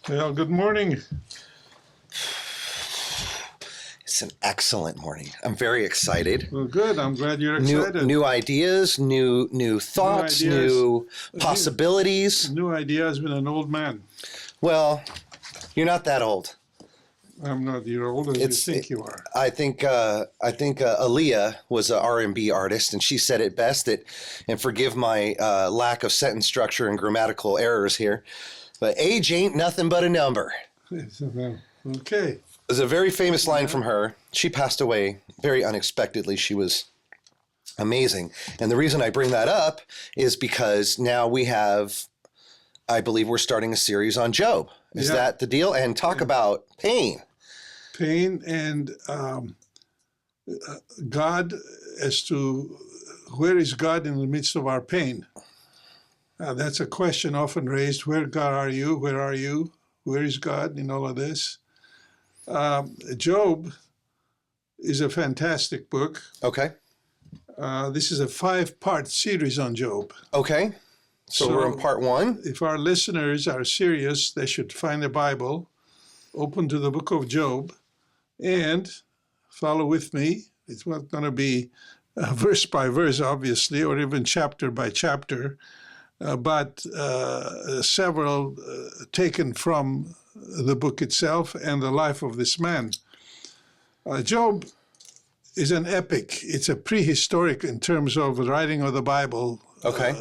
Well, good morning. It's an excellent morning. I'm very excited. Well, good. I'm glad you're excited. New ideas, new thoughts, new possibilities. New ideas with an old man. Well, you're not that old. I'm not. You're older than you think you are. I think Aaliyah was an R&B artist, and she said it best. That, and forgive my lack of sentence structure and grammatical errors here, but age ain't nothing but a number. Okay. There's a very famous line from her. She passed away very unexpectedly. She was amazing. And the reason I bring that up is because now we have, I believe we're starting a series on Job. Is that the deal? And talk about pain. Pain and God, as to where is God in the midst of our pain? That's a question often raised. Where, God, are you? Where are you? Where is God in all of this? Job is a fantastic book. Okay. This is a 5-part series on Job. Okay. So we're on part 1. If our listeners are serious, they should find the Bible, open to the book of Job, and follow with me. It's not going to be verse by verse, obviously, or even chapter by chapter, but several taken from the book itself and the life of this man. Job is an epic. It's a prehistoric in terms of the writing of the Bible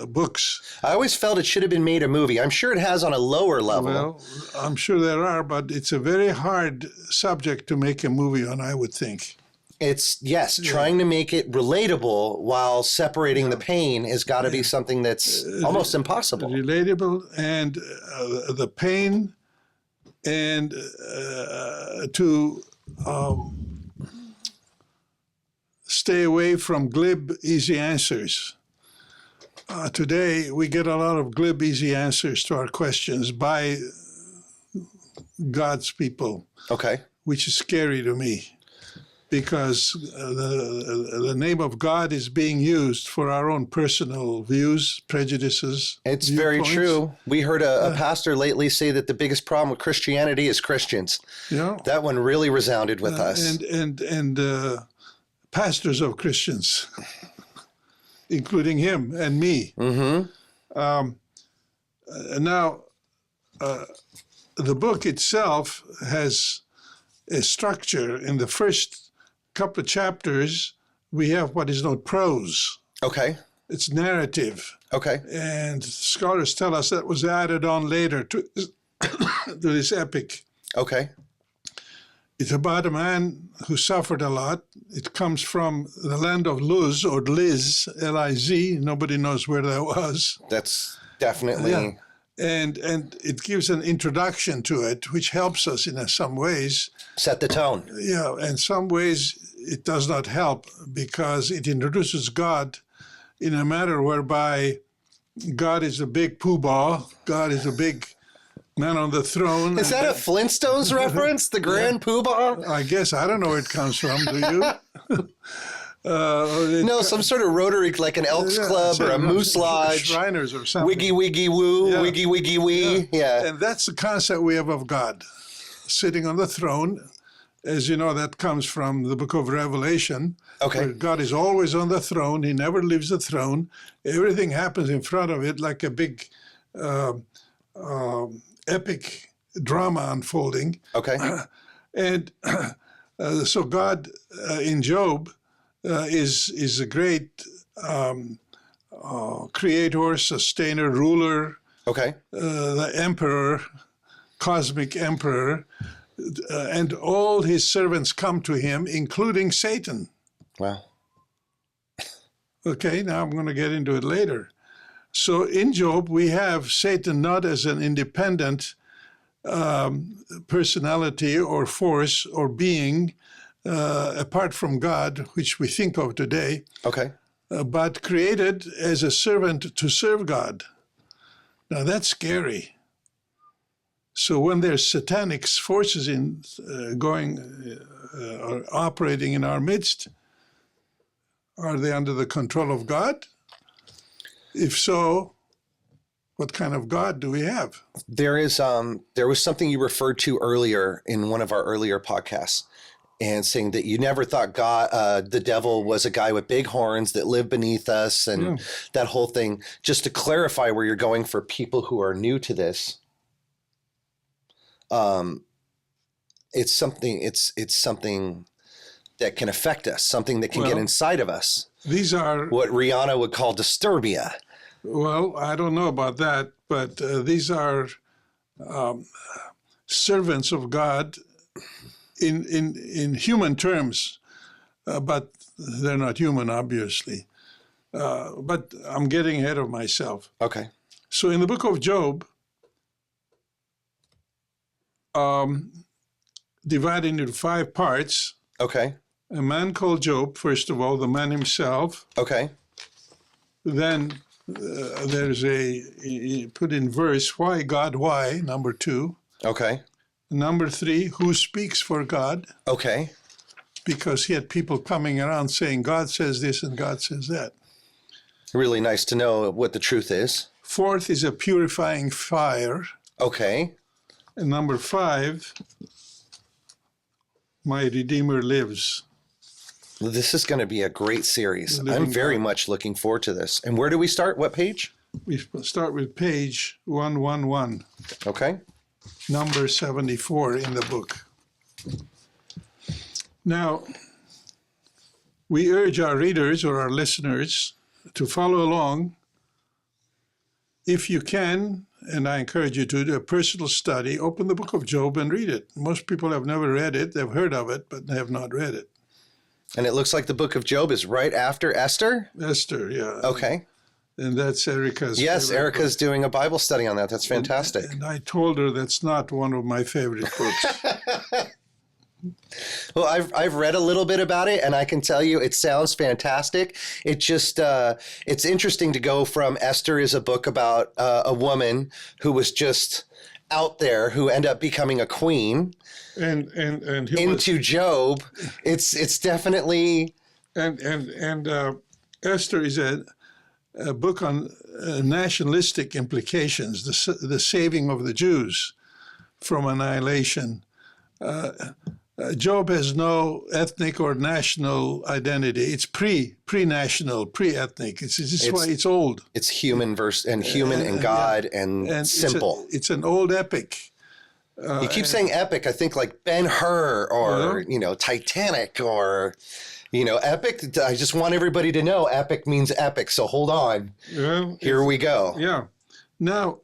books. I always felt it should have been made a movie. I'm sure it has on a lower level. Well, I'm sure there are, but it's a very hard subject to make a movie on, I would think. It's, trying to make it relatable while separating the pain has got to be something that's almost impossible. Relatable and the pain and to stay away from glib, easy answers. Today, we get a lot of glib, easy answers to our questions by God's people. Okay. Which is scary to me because the name of God is being used for our own personal views, prejudices. It's very true. We heard a pastor lately say that the biggest problem with Christianity is Christians. Yeah. That one really resounded with us. And pastors of Christians, including him and me. Mm-hmm. Now, the book itself has a structure. In the first couple of chapters, we have what is known prose. Okay. It's narrative. Okay. And scholars tell us that was added on later to this epic. Okay. It's about a man who suffered a lot. It comes from the land of Luz, or Liz, L-I-Z. Nobody knows where that was. That's definitely... Yeah. And it gives an introduction to it, which helps us in some ways. Set the tone. Yeah, in some ways it does not help because it introduces God in a manner whereby God is a big poobah. God is a big man on the throne. Is that a Flintstones reference? The Grand Poobah? I guess. I don't know where it comes from. Do you? No, some sort of Rotary, like an Elks Club or a Moose Lodge. Shriners or something. Wiggy, wiggy, woo, wiggy, wiggy, wee. Yeah. And that's the concept we have of God, sitting on the throne. As you know, that comes from the book of Revelation. Okay. Where God is always on the throne. He never leaves the throne. Everything happens in front of it like a big epic drama unfolding. Okay. And so God in Job is a great creator, sustainer, ruler. Okay. The emperor, cosmic emperor, and all his servants come to him, including Satan. Wow. Okay, now I'm going to get into it later. So in Job, we have Satan not as an independent personality or force or being apart from God, which we think of today, but created as a servant to serve God. Now that's scary. So when there's satanic forces or operating in our midst, are they under the control of God? If so, What kind of God do we have? There was something you referred to earlier in one of our earlier podcasts, and saying that you never thought the devil was a guy with big horns that lived beneath us, and that whole thing. Just to clarify where you're going for people who are new to this, it's something that can affect us, something that can get inside of us. These are what Rihanna would call disturbia. Well, I don't know about that, but these are servants of God in human terms, but they're not human, obviously. But I'm getting ahead of myself. Okay. So in the book of Job, divided into 5 parts. Okay. A man called Job, first of all, the man himself. Okay. Then there's put in verse, why God, why, number 2. Okay. Number 3, who speaks for God? Okay. Because he had people coming around saying, God says this and God says that. Really nice to know what the truth is. 4th is a purifying fire. Okay. And number 5, my Redeemer lives. This is going to be a great series. I'm very much looking forward to this. And where do we start? What page? We start with page 111. Okay. Number 74 in the book. Now, we urge our readers or our listeners to follow along. If you can, and I encourage you to do a personal study, open the book of Job and read it. Most people have never read it. They've heard of it, but they have not read it. And it looks like the book of Job is right after Esther? Esther, yeah. Okay. And that's Erica's Yes, favorite Erica's book. doing a Bible study on that. That's fantastic. And I told her that's not one of my favorite books. Well, I've read a little bit about it, and I can tell you it sounds fantastic. It just it's interesting to go from Esther is a book about a woman who was just out there who ended up becoming a queen, and into Job. It's definitely and Esther is a book on nationalistic implications, the saving of the Jews from annihilation. Job has no ethnic or national identity. It's pre-national, pre-ethnic. It's why it's old. It's human and God and simple. It's an old epic. You keep saying epic. I think like Ben-Hur or Titanic or epic. I just want everybody to know epic means epic. So hold on. Well, here we go. Yeah. Now,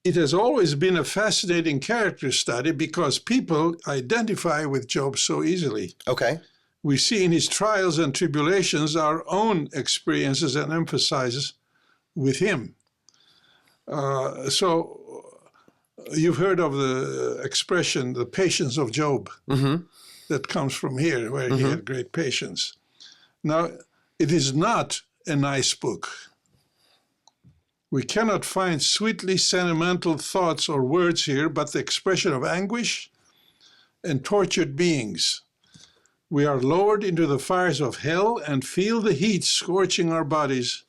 it has always been a fascinating character study because people identify with Job so easily. Okay. We see in his trials and tribulations our own experiences and emphasizes with him. So you've heard of the expression, the patience of Job, that comes from here, where he had great patience. Now, it is not a nice book. We cannot find sweetly sentimental thoughts or words here, but the expression of anguish and tortured beings. We are lowered into the fires of hell and feel the heat scorching our bodies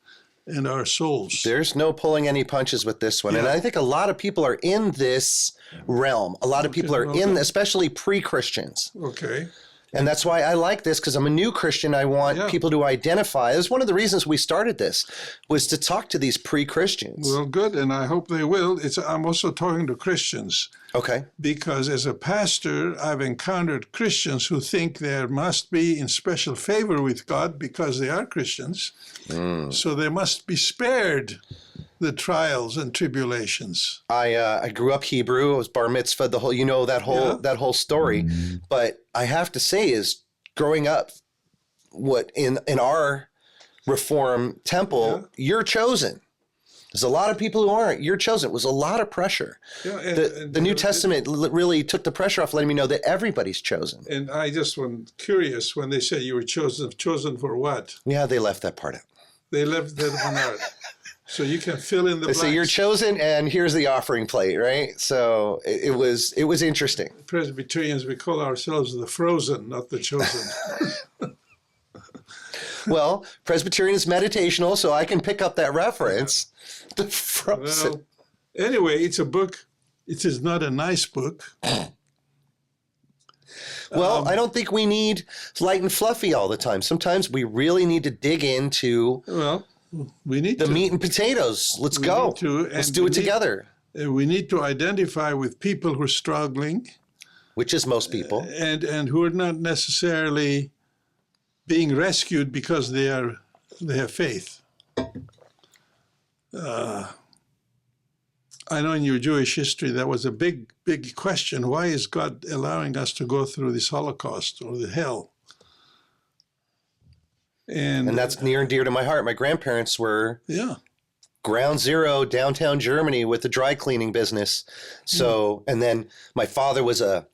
and our souls. There's no pulling any punches with this one. Yeah. And I think a lot of people are in this realm. A lot of people are in, especially pre-Christians. Okay. And that's why I like this, because I'm a new Christian. I want people to identify. That's one of the reasons we started this, was to talk to these pre-Christians. Well, good, and I hope they will. I'm also talking to Christians. Okay. Because as a pastor, I've encountered Christians who think they must be in special favor with God because they are Christians. So they must be spared the trials and tribulations. I grew up Hebrew. I was bar mitzvah, the whole, that whole story. But I have to say is growing up, what in our Reform temple, you're chosen. There's a lot of people who aren't. You're chosen. It was a lot of pressure. Yeah, the New Testament really took the pressure off, letting me know that everybody's chosen. And I just was curious when they said you were chosen. Chosen for what? Yeah, they left that part out. They left that one out. So you can fill in the blanks. They say you're chosen, and here's the offering plate, right? So it was interesting. Presbyterians, we call ourselves the frozen, not the chosen. Well, Presbyterian is meditational, so I can pick up that reference. Well, anyway, it's a book. It is not a nice book. Well, I don't think we need light and fluffy all the time. Sometimes we really need to dig into we need the meat and potatoes. Let's go. Let's do it together. We need to identify with people who are struggling. Which is most people. And who are not necessarily being rescued because they have faith. I know in your Jewish history that was a big question. Why is God allowing us to go through this Holocaust or the hell? And that's near and dear to my heart. My grandparents were ground zero downtown Germany with the dry cleaning business. So, and then my father was a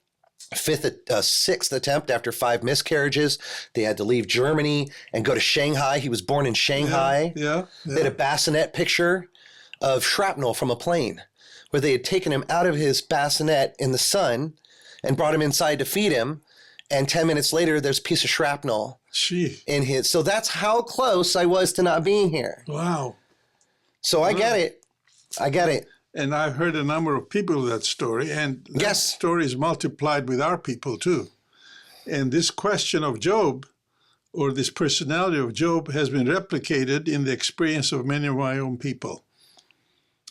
sixth attempt after 5 miscarriages. They had to leave Germany and go to Shanghai. He was born in Shanghai. Yeah. They had a bassinet picture of shrapnel from a plane where they had taken him out of his bassinet in the sun and brought him inside to feed him. And 10 minutes later, there's a piece of shrapnel in his. So that's how close I was to not being here. Wow. So I get it. I get it. And I've heard a number of people that story, and that story is multiplied with our people too. And this question of Job, or this personality of Job, has been replicated in the experience of many of my own people,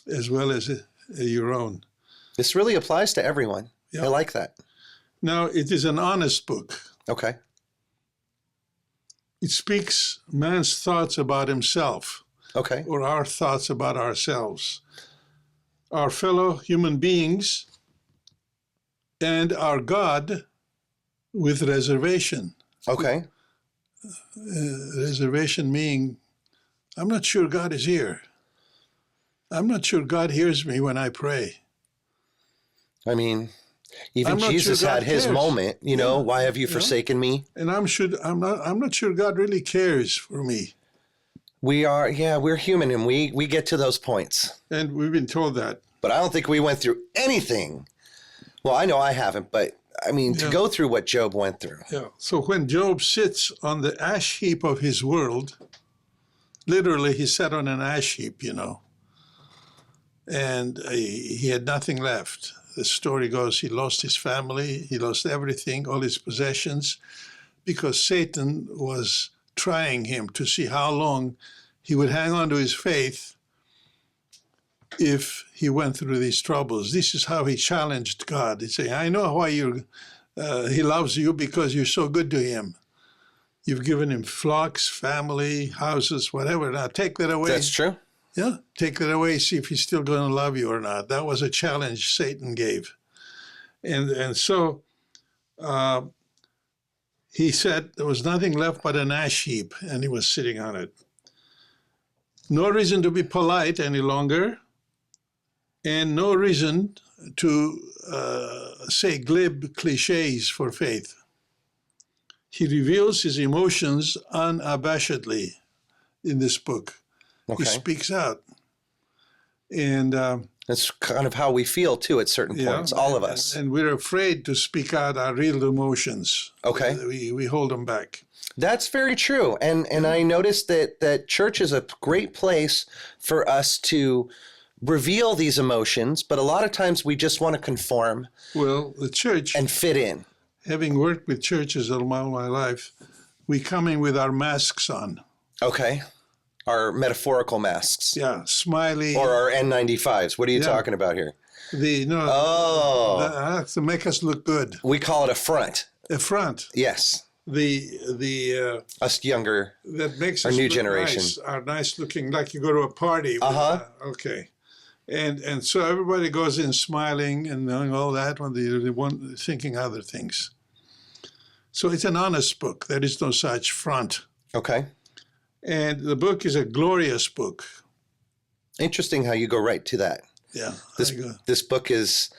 as well as your own. This really applies to everyone. I like that. Now, it is an honest book. Okay. It speaks man's thoughts about himself. Okay. Or our thoughts about ourselves. Our fellow human beings, and our God with reservation. Okay. Reservation meaning, I'm not sure God is here. I'm not sure God hears me when I pray. I mean, even Jesus had his moment, you know, why have you forsaken me? And I'm not sure God really cares for me. We're human, and we get to those points. And we've been told that. But I don't think we went through anything. Well, I know I haven't, but I mean, to go through what Job went through. Yeah. So when Job sits on the ash heap of his world, literally he sat on an ash heap, you know, and he had nothing left. The story goes he lost his family, he lost everything, all his possessions, because Satan was trying him to see how long he would hang on to his faith if he went through these troubles. This is how he challenged God. He'd say, I know why he loves you, because you're so good to him. You've given him flocks, family, houses, whatever. Now take that away. That's true. Yeah, take that away, see if he's still going to love you or not. That was a challenge Satan gave. And so he said there was nothing left but an ash heap, and he was sitting on it. No reason to be polite any longer, and no reason to say glib cliches for faith. He reveals his emotions unabashedly in this book. Okay. He speaks out. And that's kind of how we feel, too, at certain points, all of us. And we're afraid to speak out our real emotions. Okay. We hold them back. That's very true. And I noticed that church is a great place for us to reveal these emotions, but a lot of times we just want to conform. Well, the church... and fit in. Having worked with churches all my life, we come in with our masks on. Okay. Our metaphorical masks. Yeah, smiley. Or our N95s. What are you talking about here? To make us look good. We call it a front. A front. Yes. Us younger. That makes our us new look generation. Nice, are nice looking, like you go to a party. Okay. And so everybody goes in smiling and knowing all that when they're thinking other things. So it's an honest book. There is no such front. Okay. And the book is a glorious book. Interesting how you go right to that. Yeah. This book is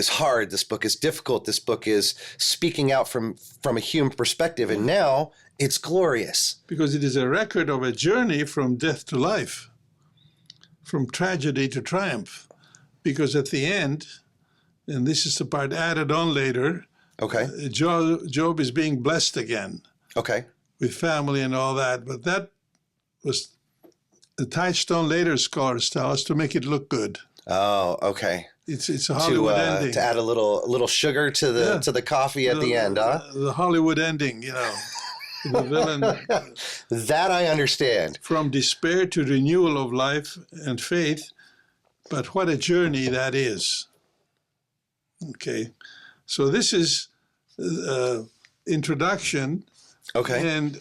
hard. This book is difficult. This book is speaking out from a human perspective. And now it's glorious. Because it is a record of a journey from death to life, from tragedy to triumph. Because at the end, and this is the part added on later, okay, Job is being blessed again. Okay. with family and all that. But that was the touchstone later, scholars tell us, to make it look good. Oh, okay. It's a Hollywood ending. To add a little sugar to the coffee at the end, huh? The Hollywood ending, you know. The villain. That I understand. From despair to renewal of life and faith. But what a journey that is. Okay. So this is introduction. Okay. And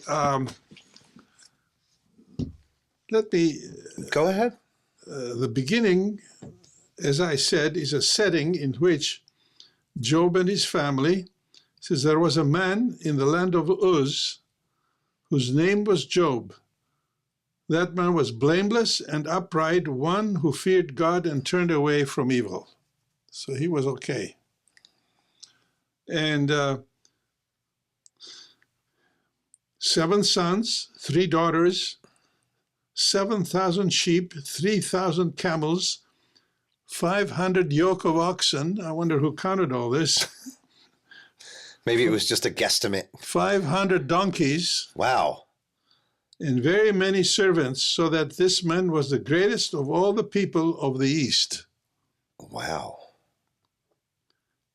let me... Go ahead. The beginning, as I said, is a setting in which Job and his family, says there was a man in the land of Uz whose name was Job. That man was blameless and upright, one who feared God and turned away from evil. So he was okay. And 7 sons, 3 daughters, 7,000 sheep, 3,000 camels, 500 yoke of oxen. I wonder who counted all this. Maybe it was just a guesstimate. 500 donkeys. Wow. And very many servants, so that this man was the greatest of all the people of the East. Wow.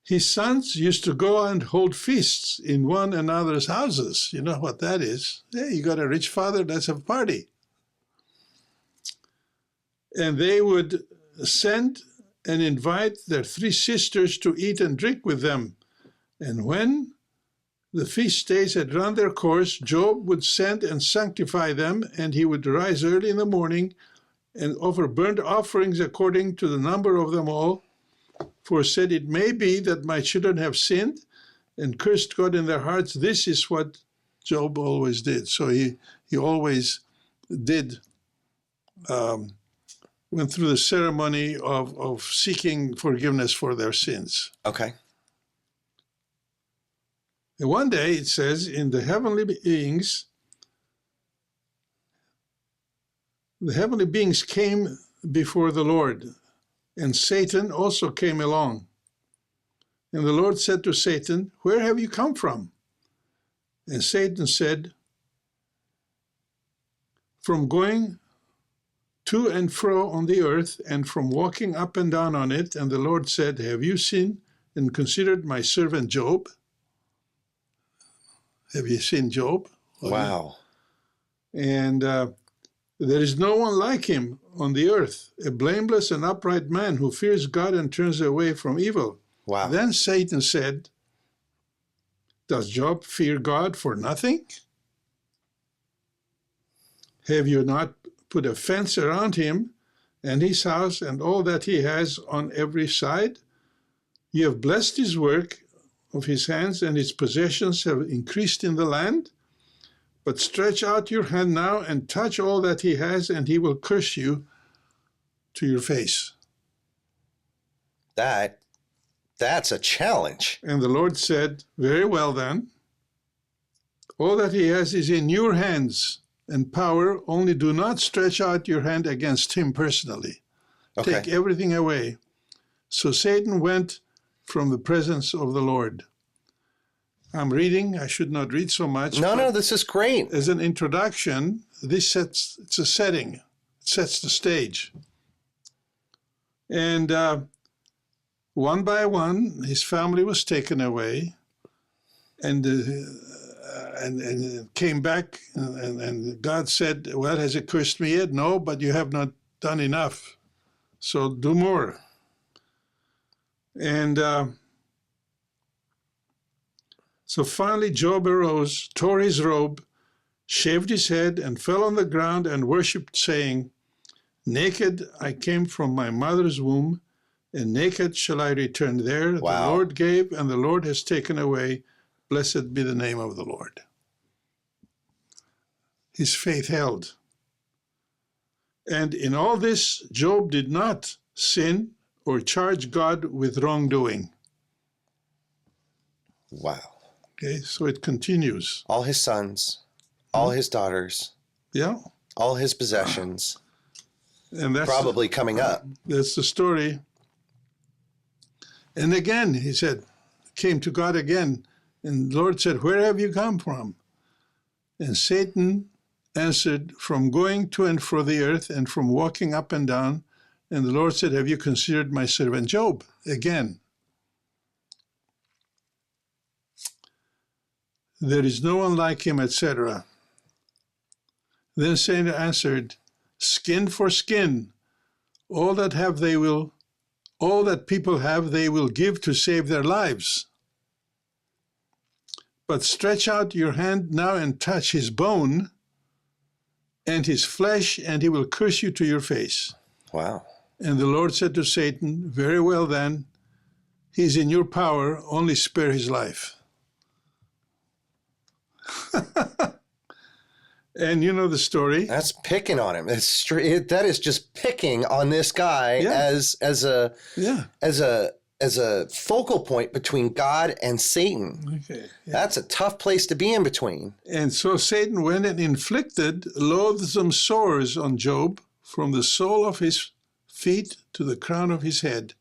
His sons used to go and hold feasts in one another's houses. You know what that is. Hey, you got a rich father, let's have a party. And they would send and invite their 3 sisters to eat and drink with them. And when the feast days had run their course, Job would send and sanctify them, and he would rise early in the morning and offer burnt offerings according to the number of them all. For said, it may be that my children have sinned and cursed God in their hearts. This is what Job always did. So he always did, went through the ceremony of seeking forgiveness for their sins. Okay. And one day, it says, in the heavenly beings came before the Lord, and Satan also came along. And the Lord said to Satan, where have you come from? And Satan said, from going to and fro on the earth, and from walking up and down on it. And the Lord said, have you seen and considered my servant Job? Have you seen Job? Wow. And there is no one like him on the earth, a blameless and upright man who fears God and turns away from evil. Wow. Then Satan said, does Job fear God for nothing? Have you not put a fence around him and his house and all that he has on every side? You have blessed his work of his hands, and his possessions have increased in the land. But stretch out your hand now and touch all that he has, and he will curse you to your face. That's a challenge. And the Lord said, very well then. All that he has is in your hands and power, only do not stretch out your hand against him personally. Okay. Take everything away. So Satan went from the presence of the Lord. I'm reading. I should not read so much. No, this is great. As an introduction, it's a setting. It sets the stage. And one by one, his family was taken away and came back. And God said, well, has it cursed me yet? No, but you have not done enough. So do more. And so finally Job arose, tore his robe, shaved his head, and fell on the ground and worshipped, saying, naked I came from my mother's womb, and naked shall I return there. Wow. The Lord gave, and the Lord has taken away. Blessed be the name of the Lord. His faith held. And in all this, Job did not sin or charge God with wrongdoing. Wow. Okay, so it continues. All his sons, all his daughters, Yeah. all his possessions, And that's probably coming up. That's the story. And again, he said, came to God again. And the Lord said, where have you come from? And Satan answered, from going to and fro the earth and from walking up and down. And the Lord said, have you considered my servant Job? Again, there is no one like him, etc. Then Satan answered, skin for skin. All that people have, they will give to save their lives. But stretch out your hand now and touch his bone and his flesh, and he will curse you to your face. Wow. And the Lord said to Satan, very well then, he's in your power, only spare his life. And you know the story. That's picking on him. That is just picking on this guy as a focal point between God and Satan. Okay. Yeah. That's a tough place to be in between. And so Satan went and inflicted loathsome sores on Job from the sole of his feet to the crown of his head.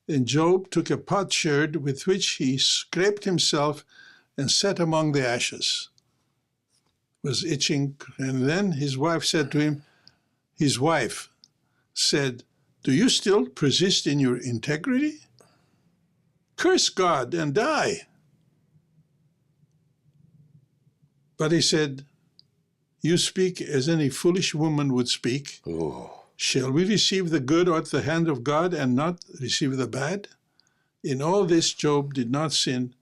And Job took a potsherd with which he scraped himself and sat among the ashes. Was itching, and then his wife said, do you still persist in your integrity? Curse God and die. But he said, you speak as any foolish woman would speak. Ooh. Shall we receive the good at the hand of God and not receive the bad? In all this, Job did not sin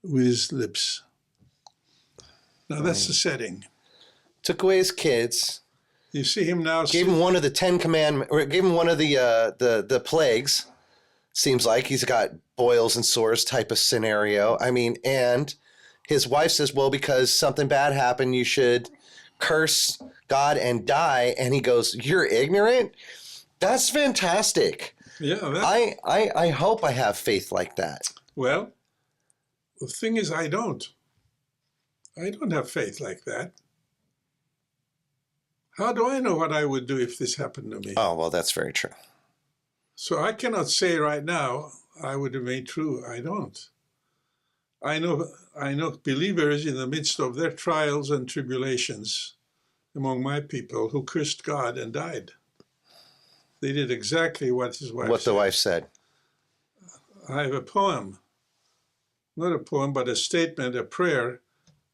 with his lips. Now that's the setting. Took away his kids. You see him now. Gave him one of the 10 commandments, or gave him one of the plagues. Seems like he's got boils and sores type of scenario. I mean, and his wife says, well, because something bad happened, you should curse God and die. And he goes, you're ignorant? That's fantastic. Yeah. I hope I have faith like that. Well, the thing is, I don't have faith like that. How do I know what I would do if this happened to me? Oh, well, that's very true. So I cannot say right now, I would have made true. I don't. I know believers in the midst of their trials and tribulations among my people who cursed God and died. They did exactly what his wife said. What the wife said. I have a poem, not a poem, but a statement, a prayer,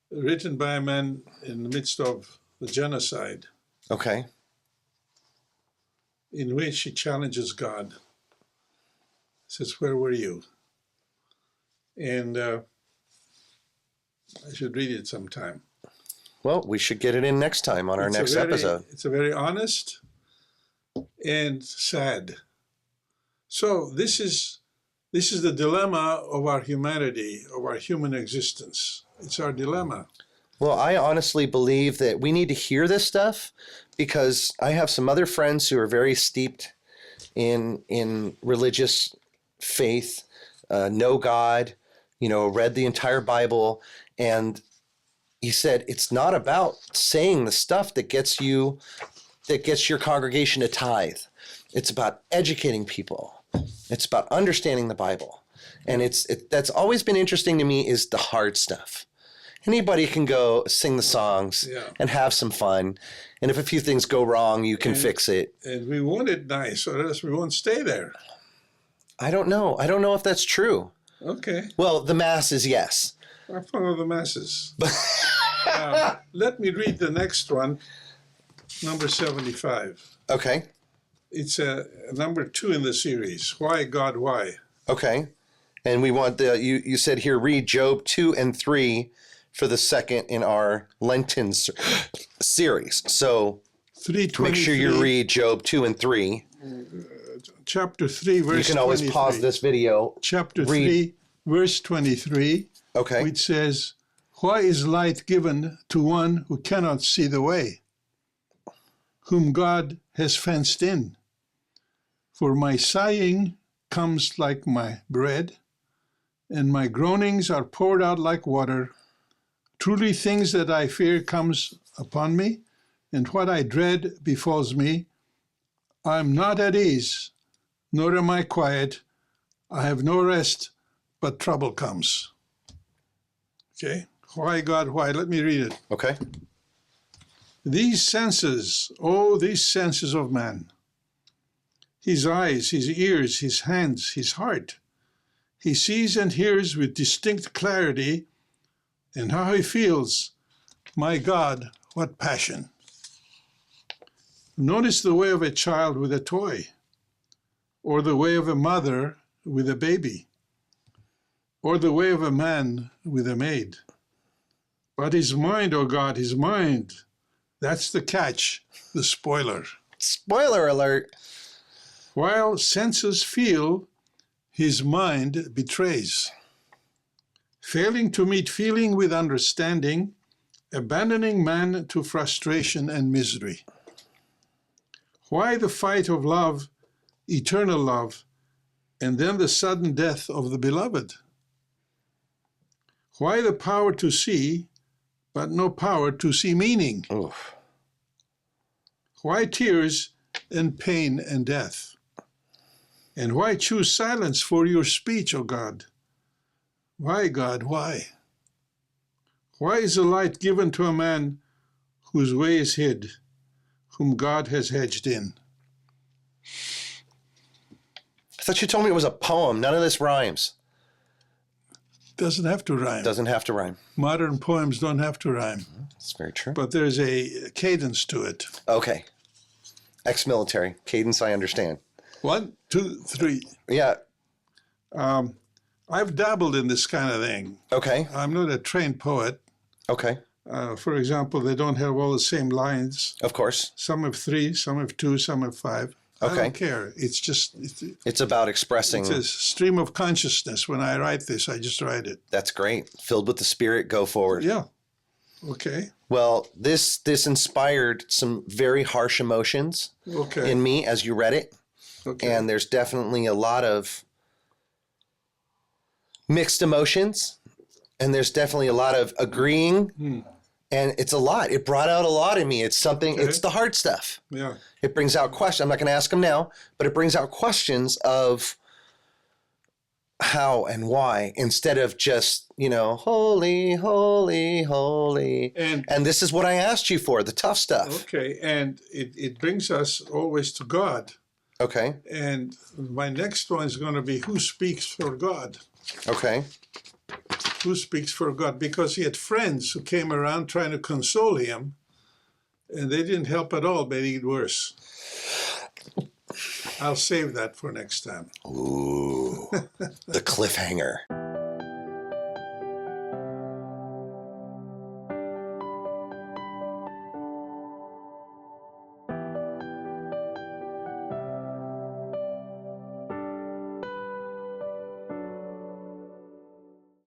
written by a man in the midst of the genocide. Okay. In which he challenges God. Says, where were you? And I should read it sometime. Well, we should get it in next time on our next episode. It's a very honest and sad. So this is the dilemma of our humanity, of our human existence. It's our dilemma. Well, I honestly believe that we need to hear this stuff because I have some other friends who are very steeped in religious faith, know God, read the entire Bible. And he said, it's not about saying the stuff that gets your congregation to tithe. It's about educating people. It's about understanding the Bible. And that's always been interesting to me is the hard stuff. Anybody can go sing the songs and have some fun. And if a few things go wrong, you can fix it. And we want it nice, or else we won't stay there. I don't know. I don't know if that's true. Okay. Well, the masses, yes. I follow the masses. Let me read the next one, number 75. Okay. It's number 2 in the series. Why, God, why? Okay. And we want you said here, read Job 2 and 3 for the second in our Lenten series. So make sure you read Job 2 and 3. Chapter 3, verse 23. You can always pause this video. Chapter 3, verse 23. Okay. Which says, why is light given to one who cannot see the way, whom God has fenced in? For my sighing comes like my bread, and my groanings are poured out like water. Truly things that I fear comes upon me, and what I dread befalls me. I am not at ease, nor am I quiet. I have no rest, but trouble comes. Okay? Why, God, why? Let me read it. Okay. These senses, oh, these senses of man, his eyes, his ears, his hands, his heart, he sees and hears with distinct clarity, and how he feels, my God, what passion. Notice the way of a child with a toy, or the way of a mother with a baby, or the way of a man with a maid. But his mind, oh God, his mind, that's the catch, the spoiler. Spoiler alert. While senses feel, his mind betrays. Failing to meet feeling with understanding, abandoning man to frustration and misery. Why the fight of love, eternal love, and then the sudden death of the beloved? Why the power to see, but no power to see meaning? Oof. Why tears and pain and death? And why choose silence for your speech, O God? Why, God, why? Why is the light given to a man whose way is hid, whom God has hedged in? I thought you told me it was a poem. None of this rhymes. Doesn't have to rhyme. Doesn't have to rhyme. Modern poems don't have to rhyme. That's very true. But there's a cadence to it. Okay. Ex-military. Cadence, I understand. 1, 2, 3. Yeah. I've dabbled in this kind of thing. Okay. I'm not a trained poet. Okay. For example, they don't have all the same lines. Of course. Some have 3, some have 2, some have 5. Okay. I don't care. It's just... It's about expressing. It's a stream of consciousness. When I write this, I just write it. That's great. Filled with the Spirit, go forward. Yeah. Okay. Well, this inspired some very harsh emotions Okay. in me as you read it. Okay. And there's definitely a lot of mixed emotions. And there's definitely a lot of agreeing. And it's a lot. It brought out a lot in me. It's something, Okay. it's the hard stuff. Yeah. It brings out questions. I'm not going to ask them now, but it brings out questions of how and why instead of just, holy, holy, holy. And this is what I asked you for, the tough stuff. Okay. And it brings us always to God. Okay. And my next one is going to be who speaks for God? Okay. Who speaks for God? Because he had friends who came around trying to console him, and they didn't help at all, made it worse. I'll save that for next time. Ooh, the cliffhanger.